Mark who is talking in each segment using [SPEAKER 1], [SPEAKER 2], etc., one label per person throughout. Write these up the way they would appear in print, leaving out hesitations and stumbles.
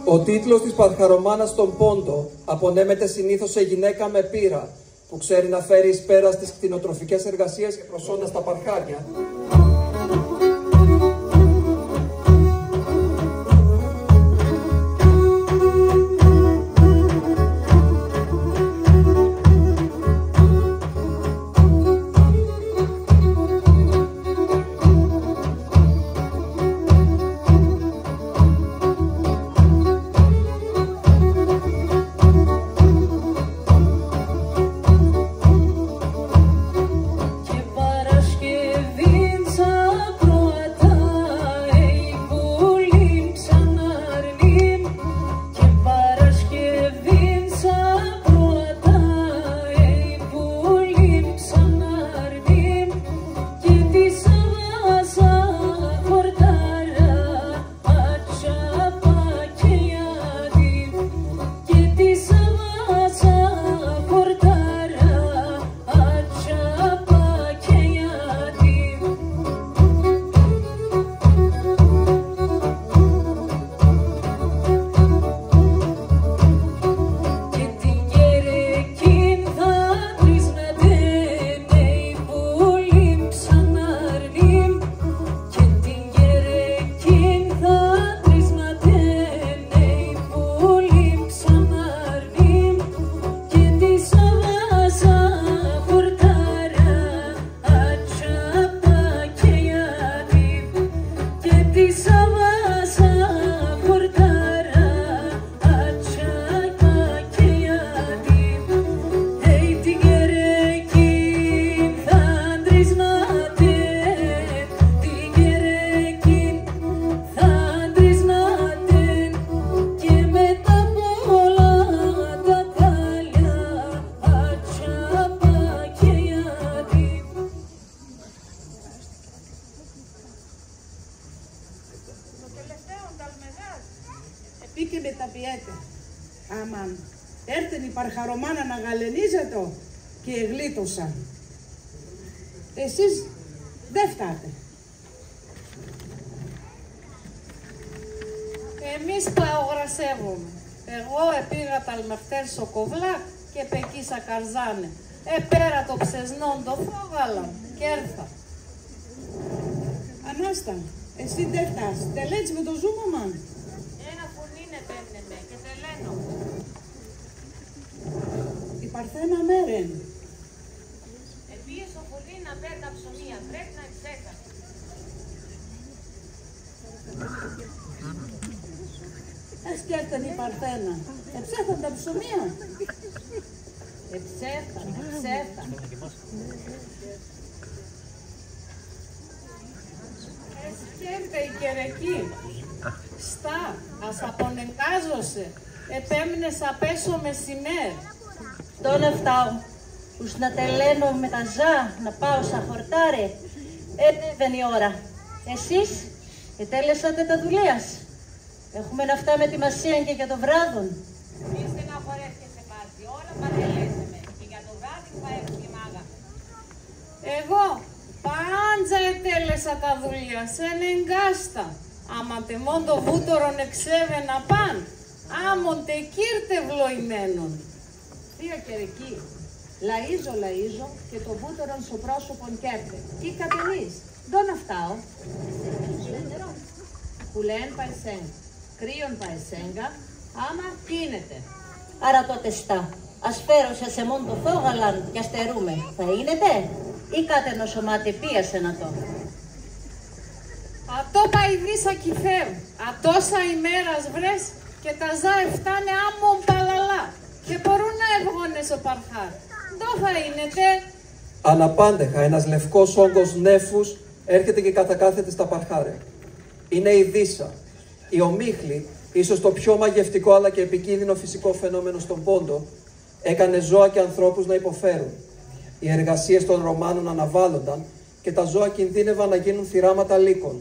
[SPEAKER 1] Ο τίτλος της Παρχαρομάνας στον Πόντο απονέμεται συνήθως σε γυναίκα με πείρα, που ξέρει να φέρει εις πέρα στις κτηνοτροφικές εργασίες και προσόντα στα παρχάρια.
[SPEAKER 2] Επίκε με τα πιέτε. Αμάν. Έρθεν η Παρχαρομάνα να γαλενίζετο και εγλίτωσα. Εσείς δεν φτάτε.
[SPEAKER 3] Εμείς παογρασεύουμε. Εγώ επήγα τα αλμεχτέρ σοκοβλάκ και πεκίσα καρζάνε. Πέρα το ψεσνόν το φόγαλα και έρθα.
[SPEAKER 2] Ανάστα, εσύ δεν φτάς. Τελέτς με το ζούμα μαν.
[SPEAKER 3] Ένα φουρνίνε παίρνε με και τελένω.
[SPEAKER 2] Η Παρθένα μέρεν.
[SPEAKER 3] Επίες ο φουρνίν να παίρνει τα ψωμία. Πρέπει να εξέκα.
[SPEAKER 2] Έσκερταν η Παρθένα. Εψέθαν τα ψωμία.
[SPEAKER 3] Εψέθαν. Έσκερτα η κερεκή. Στά, ας απονεγκάζωσε. Επέμεινες απέσω μεσημέρ.
[SPEAKER 4] Τον έφταω. Ούς να τελένω με τα ζά, να πάω σαν χορτάρε. Δεν η ώρα. Εσείς, ετέλεσατε τα δουλείας. Έχουμε να φτάμε τη μασία και για το βράδον.
[SPEAKER 3] Μη στεναχωρέσκεσαι πάση, όλα παρελέσαμε. Και για το βράδυ θα έρθει η μάγα. Εγώ πάντζα ετέλεσα τα δουλειά, σεν εγκάστα. Άμα τε μόν το βούτορον εξέβε να παν, άμον τε κύρτε βλοημένον.
[SPEAKER 2] Θεία κερεκή. Λαΐζω και το βούτορον στο πρόσωπον κέρτε. Τι κατελείς. Δω να φτάω. Κουλέν παεσέγγα. Κρύον παεσέγγα. Άμα κίνεται.
[SPEAKER 4] Άρα τότε στα, ασφαίρωσε σε μόν το φόγαλαν και αστερούμε. Θα γίνετε ή κάτε νοσομάτι πίασε να το.
[SPEAKER 3] Ατό παϊδίσα κυφέρ, ατόσα ημέρας βρες και τα ζά εφτάνε άμμον παλαλά και μπορούν να ευγώνε ο παρχάρ. Δω θα γίνετε.
[SPEAKER 1] Αναπάντεχα ένας λευκός όγκος νέφους έρχεται και κατακάθεται στα παρχάρια. Είναι η Δύσα, η ομίχλη, ίσως το πιο μαγευτικό αλλά και επικίνδυνο φυσικό φαινόμενο στον Πόντο, έκανε ζώα και ανθρώπους να υποφέρουν. Οι εργασίες των Ρωμάνων αναβάλλονταν και τα ζώα κινδύνευαν να γίνουν θυράματα λύκων.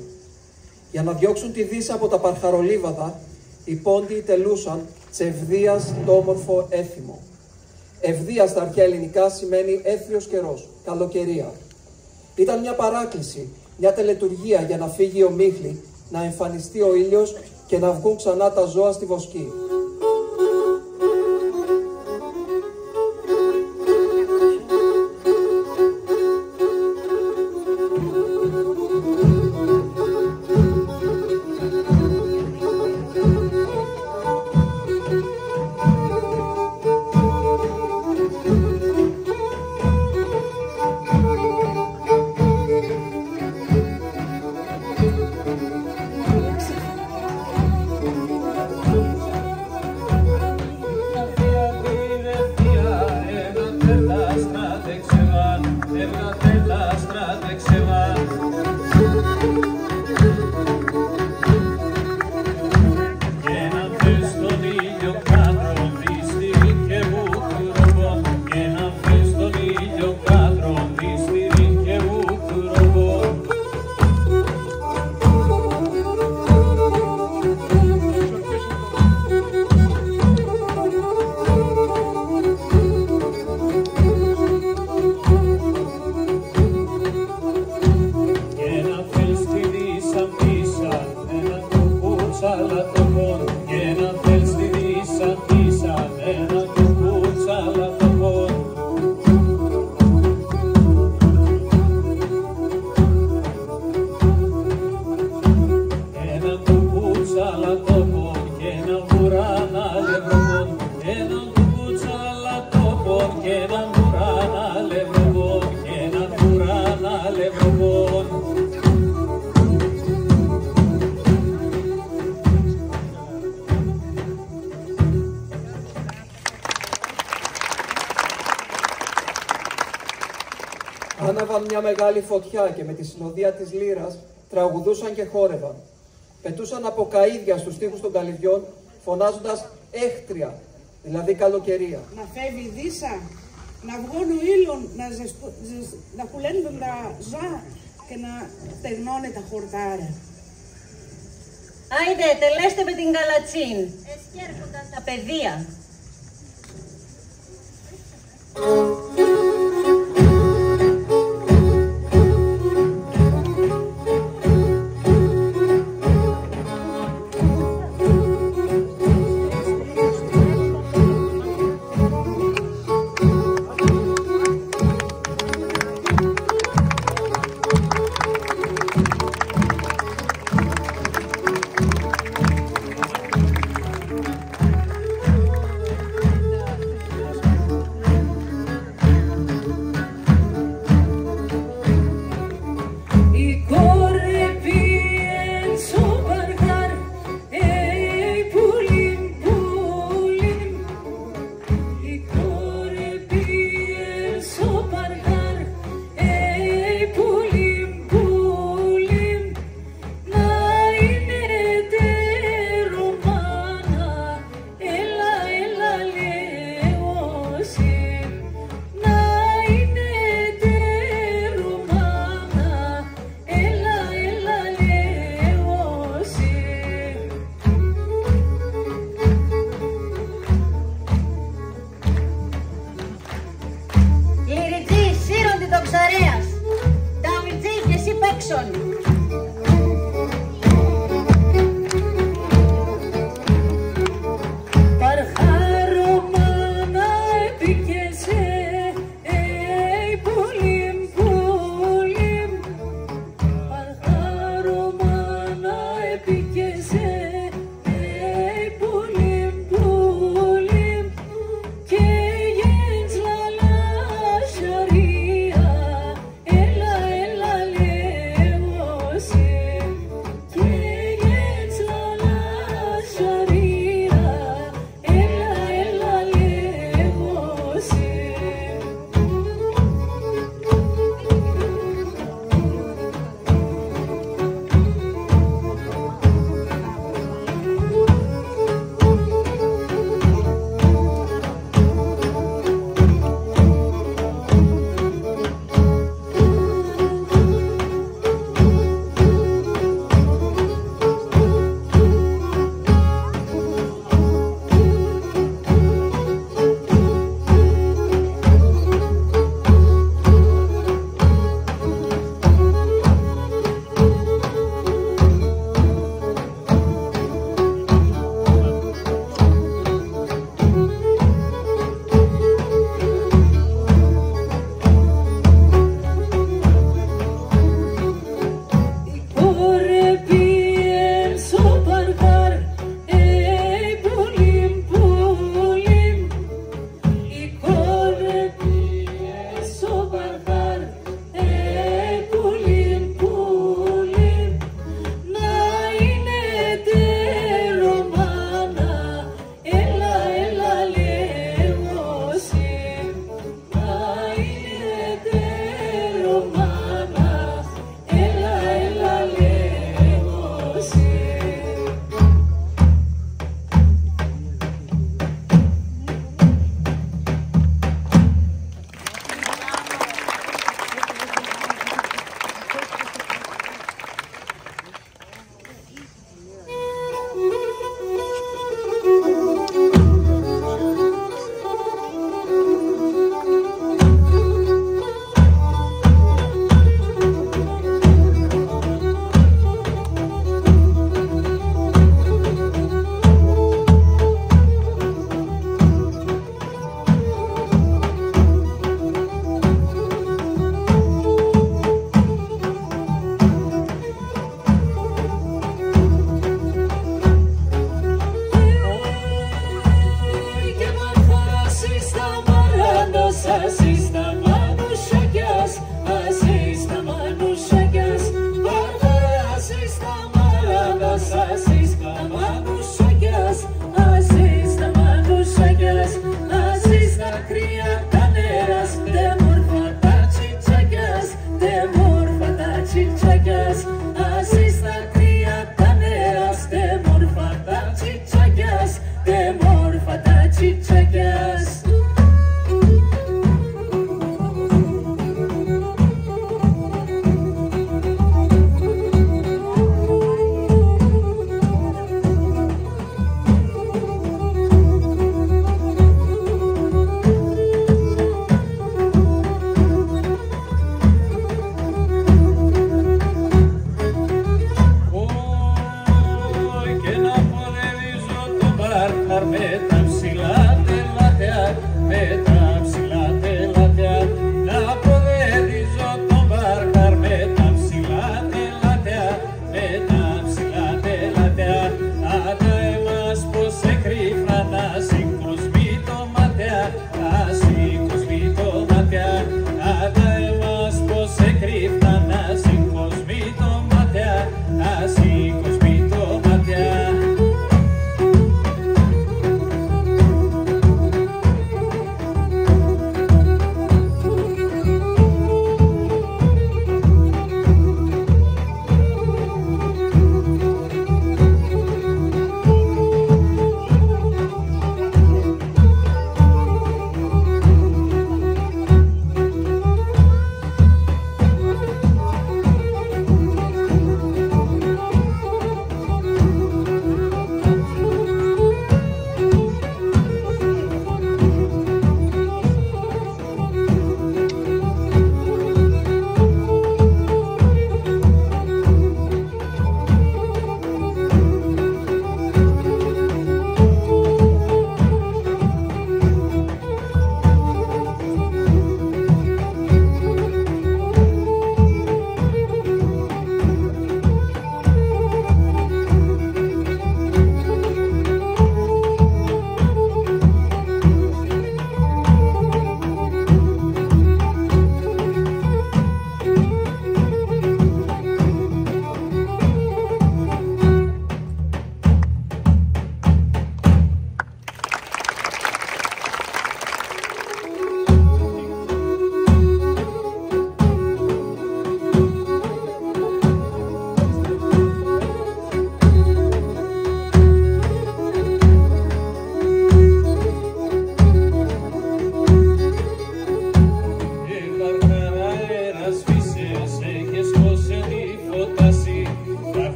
[SPEAKER 1] Για να διώξουν τη Δύσα από τα παρχαρολίβαδα, οι Πόντιοι τελούσαν Τσευδίας το όμορφο έθιμο. Ευδία στα αρχαία ελληνικά σημαίνει έθριος καιρός, καλοκαιρία. Ήταν μια παράκληση, μια τελετουργία για να φύγει η ομίχλη, να εμφανιστεί ο ήλιος και να βγουν ξανά τα ζώα στη βοσκή. Άναβαν μια μεγάλη φωτιά και με τη συνοδεία της λύρας τραγουδούσαν και χόρευαν. Πετούσαν από καΐδια στους τοίχους των καλυβιών, φωνάζοντας έχτρια, δηλαδή καλοκαιρία.
[SPEAKER 5] Να φεύγει η Δύσα, να βγουν ο ήλιον, να κουλένουν τα ζώα και να στεγνώνε τα χορτάρια.
[SPEAKER 4] Άιντε, τελέστε με την καλατσίν. Εσκέρχονταν τα παιδεία.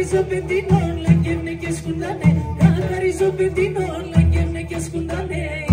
[SPEAKER 6] Καθαρίζω πεντινό, λαγγεύνε και σκουντάνε. Καθαρίζω πεντινό, λαγγεύνε και σκουντάνε.